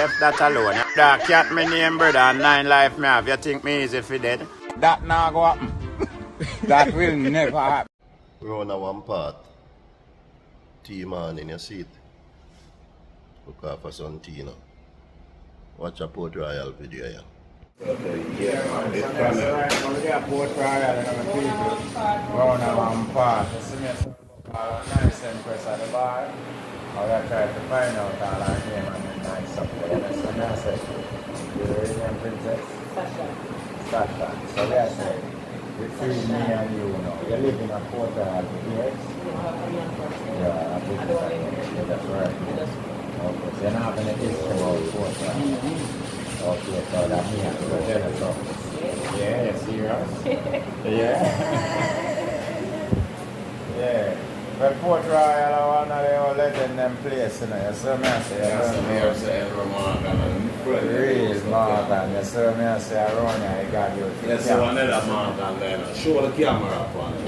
left that alone. That cat me name, brother, and 9 life me have. You think me easy for dead? That not go happen. That will never happen. We're on one part. Tea man in your seat. Look out for some tea now. Watch a Port Royal video here. Yeah, man. It's kind of right now. We got Port Royal and other people. Round on one part. You see me nice Empress at the bar. I will try to find out all our name and the nice up there. That's what I said. You're the name princess? Sasha. Sasha. So we are saying, between me and you now, you live in a Port Royal for years? Yeah, that's right. Okay, so you're not having a history about Port Royal? Okay, so that me have to go tell us something. Yeah, you serious? Yeah. Yeah. But Port Royal are one of the old legend them place, you know. You see me I say, real Morgan. You see me I say, around here, you got your yes, so another Morgan there. Show the camera up on it.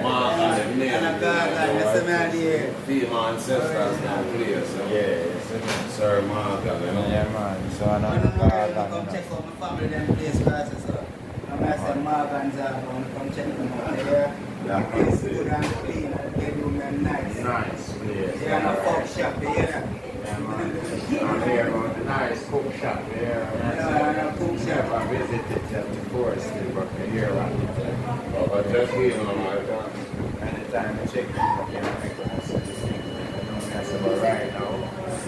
Morgan, the name. Female ancestors down place. Yeah, Sir Morgan, you know. yeah, man. So another Morgan. Come check out my family them place first, so I say Morgan's come check them out there. It's good and clean, and bedroom and nice. Nice place. Yeah, and a fuck shop there. Yeah, man. I'm here about the nice cook shop there. Yeah, and a cook shop. I visited that before, still, but I hear about it. But just here, man. Anytime I check it, I can see this thing. I don't mess about right now.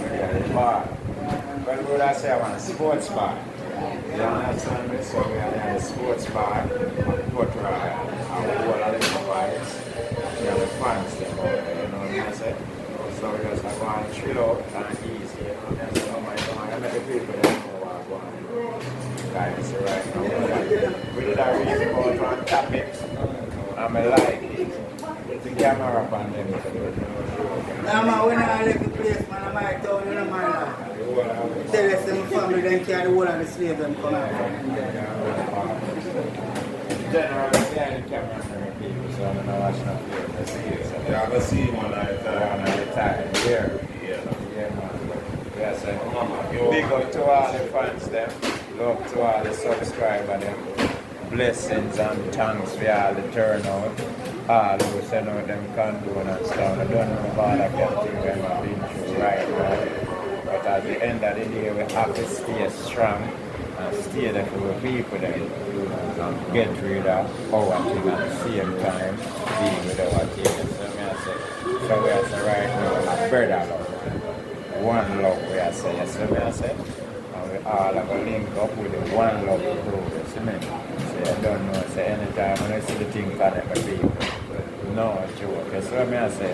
I got a bar. But what I say, I want a sports bar. You understand me? So we have a sports bar, Port Royal, and whole of the fights. We have the fans there, you know what I say? So we just go and chill out and easy, you know what I say? Oh my God, I met the people that know what I'm going to do. Guys, right now, we did a read about one topic, and I like it. Put the camera up on them, so they don't know. Nah, man, when I left the place, man, I might tell you, man. Tell us them family, then carry the whole of the slaves and come out. Generally, see the camera for people, so I'm not watching up here. Let's see it. So Yeah, let's see one at a time. one at a time. Here. Yeah, man. Yes, and big up to all the fans, them. Love to all the subscribers, them. Blessings and thanks for all the turnout. All who send out them condone and stuff. I don't know about that thing when I've been through right now. But at the end of the day, we have to stay strong and stay there for the people then. And get rid of our thing at the same time, deal with our thing. So we are saying right now, a brother love. One love, we are saying. So we are saying. And we all have a link up with the one love program. So I don't know, say anytime when I see the thing connect with people. No joke. That's what I say.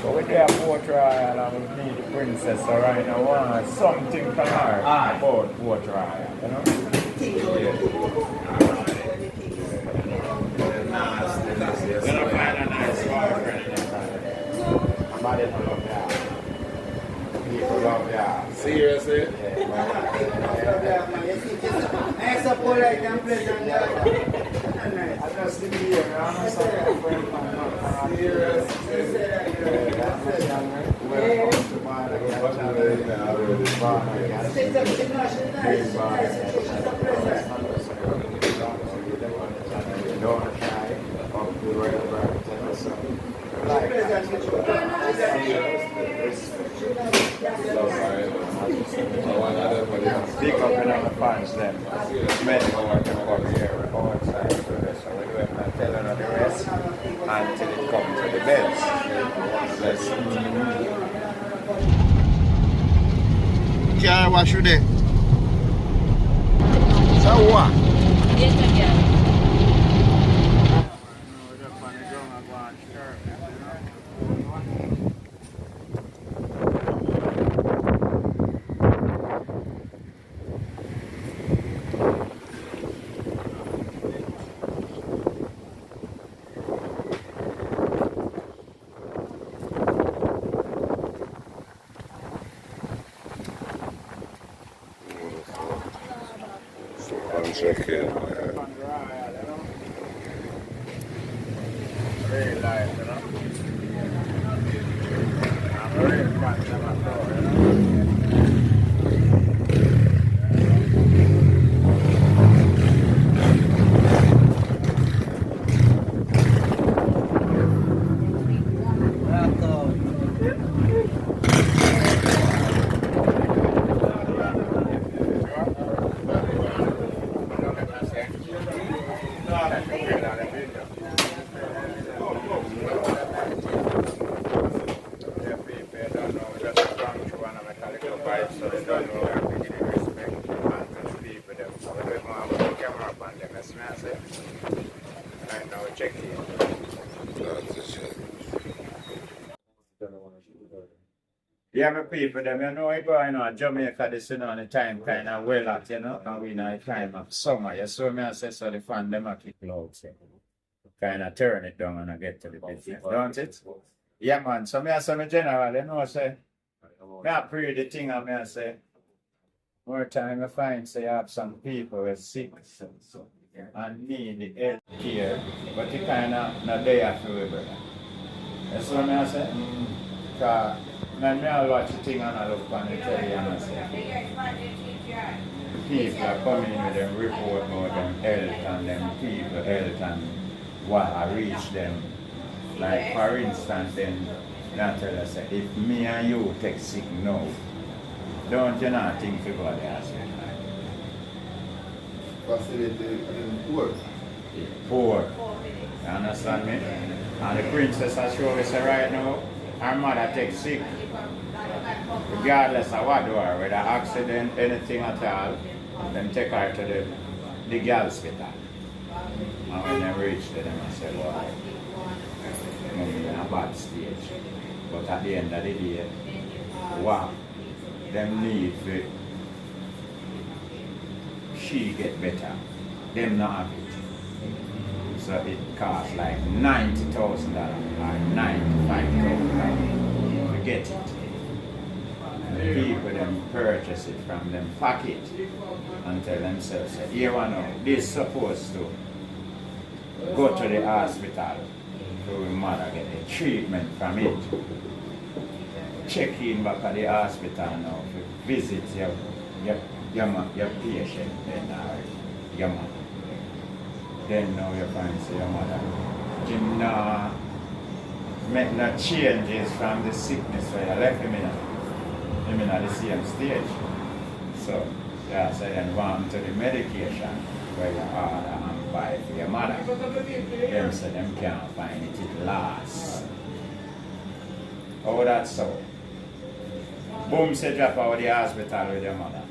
So we're there at Port Royal and we need the princess, so right now I want something from her about Port Royal, you know? Yeah. We're gonna find a nice boyfriend in there. I'm not even love that. People love that. Seriously? Yeah. I support like them pleasant. I just live here, man. I'm sorry, friend. I'm serious. Welcome to my don't shy of the royal bride. Big up in our fans then. Many more to come here outside to this. So we will not tell another rest until it comes to the beds. Let's see. Can't wash you there. So what? Yes, I can. One second. Real life, you know. I'm a real fan of my floor, you know. little vibes so they don't know how to give respect to the people. Them. So we don't have the camera up on them. That's what I say. Right now, check it. Yeah, my people, them, you know, Jamaica, this, you know, the time kind of well out, you know, and we know the time of summer. You saw me, I say, so the fan, them, are keep loud, so kind of turn it down and I get to the business, don't it? Yeah, man, so me, I say, my general, you know, say, me, I pray the thing, and me, I say, more time I find, say, I have some people who are sick and need the health care, but you kind of not there for you, brother. That's what I say. Because when I watch the thing and I look on the telly and I say, people are coming in with them report about them health and them people health and what I reach them. Like for instance, then I tell us, if me and you take sick now, don't you not think for God has it? Facility poor. Poor. You understand me? And the princess has shown us right now, her mother takes sick. Regardless of what do her, whether accident, anything at all, then take her to the girl hospital. And when they reach there, them I say, well, I'm in a bad stage. But at the end of the day, wow, them need for she get better. Them not have it. So it costs like $90,000 or $95,000 to get it. And the people then purchase it from them pocket and tell themselves, here one now, this supposed to go to the hospital to your mother get the treatment from it. Check in back at the hospital now to visit your patient then your mother. Then now you find say your mother. Jim now make no changes from the sickness where you left him in. Him in the same stage. So yeah, so then want to the medication where you order and buy for your mother. Them say them can't find it, it lasts. How that so? Boom say drop out of the hospital with your mother.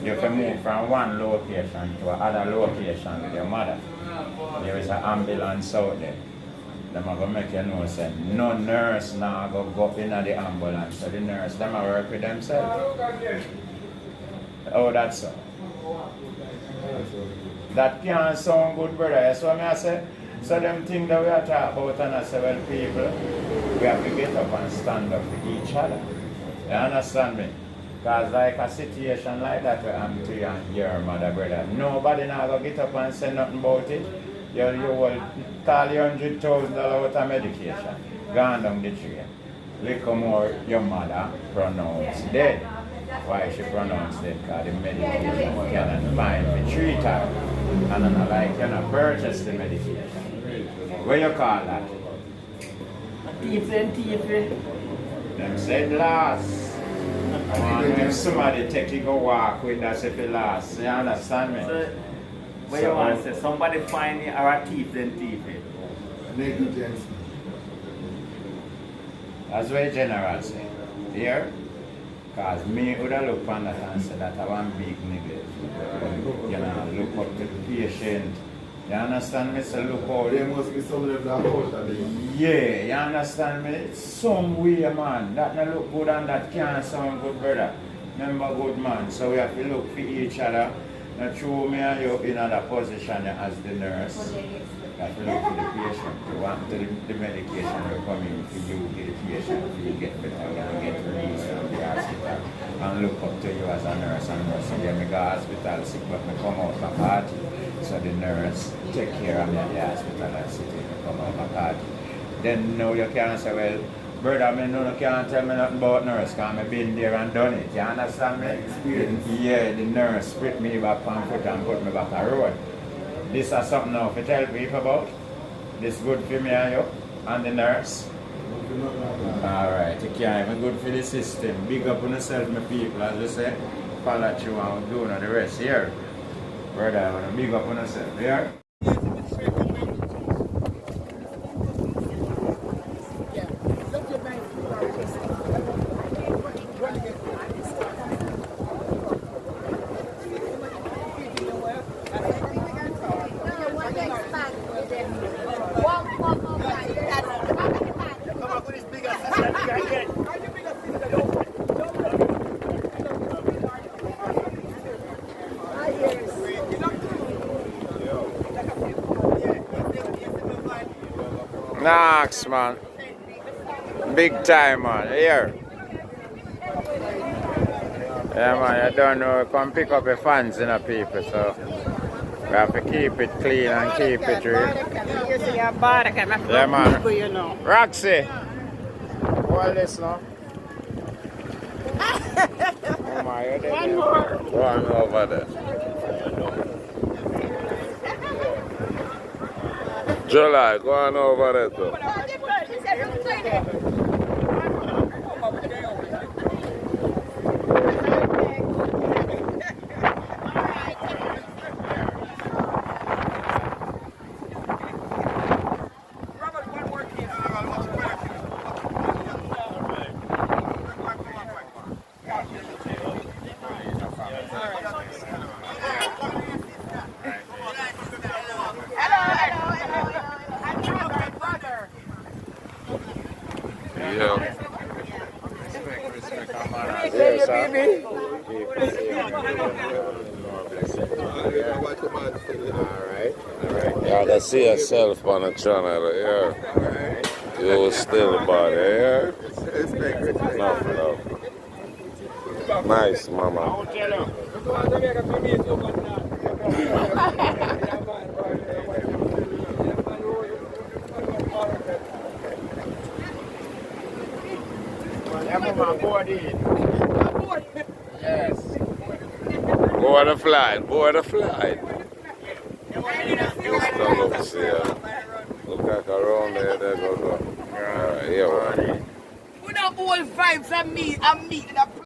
You can move from one location to another location with your mother. There is an ambulance out there. Them are going to make you know, say, no nurse now go in the ambulance. So the nurse, them are work with themselves. Oh, that's so. That can't sound good, brother. That's what I say. So them things that we are talking about and I say, well, people, we have to get up and stand up for each other. You understand me? Because like a situation like that where I'm to you and your mother, brother, nobody now go get up and say nothing about it. You will call $100,000 out of medication. Gone down the tree. Little more your mother pronounced dead. Why she pronounced dead? Because the medication cannot find to treat her. And I'm like, you know, purchase the medication. What you call that? Thief. Them said last. And if somebody take you go walk with that's if it lasts. You understand me? So, what you want to say? Somebody find you are a thief, then thief it. Negligence. That's what general say. Here? Because me would have looked on that and said that I want big neglect. You know, look up to the patient. You understand me? So look out. There must be some level of culture. Yeah, you understand me? Some way, man. That not look good and that can't sound good, brother. Remember, good man. So we have to look for each other. Now, through me and you in another position as the nurse. You have to look for the patient. You want the medication to come in for you, get the patient, for you get better, and get released from the hospital. And look up to you as a nurse and nurse. So yeah, me go hospital sick, but me come out of party. So the nurse take care of me at the hospital and sit in and come out of party. Then now you can't say, well, brother, me no can't tell me nothing about nurse because I've been there and done it. You understand me? Yeah, the nurse split me back on foot and put me back on the road. This is something now to tell people about. This good for me and you and the nurse. Alright, it can't even good for the system. Big up on yourself, my people, as you say. Follow you and do the rest here. Brother, I want to big up on yourself, here. Yeah, let your bank Knox, man. Big time, man. Here. Yeah, man, you don't know. Come pick up your fans, people, so we have to keep it clean and keep it real. Yeah, man. Roxy. Hold this now. Oh, my, you're there. One more. Go on over there. July, go on over there too. Yeah. Yes, sir. Alright. You can see yourself on the channel, yeah. You still about it, yeah? No. Nice, mama. Yeah, mama, board in. Yes. Board the flight. Just come up here. Look like around there go. Alright, here we are. We don't hold vibes and meet in a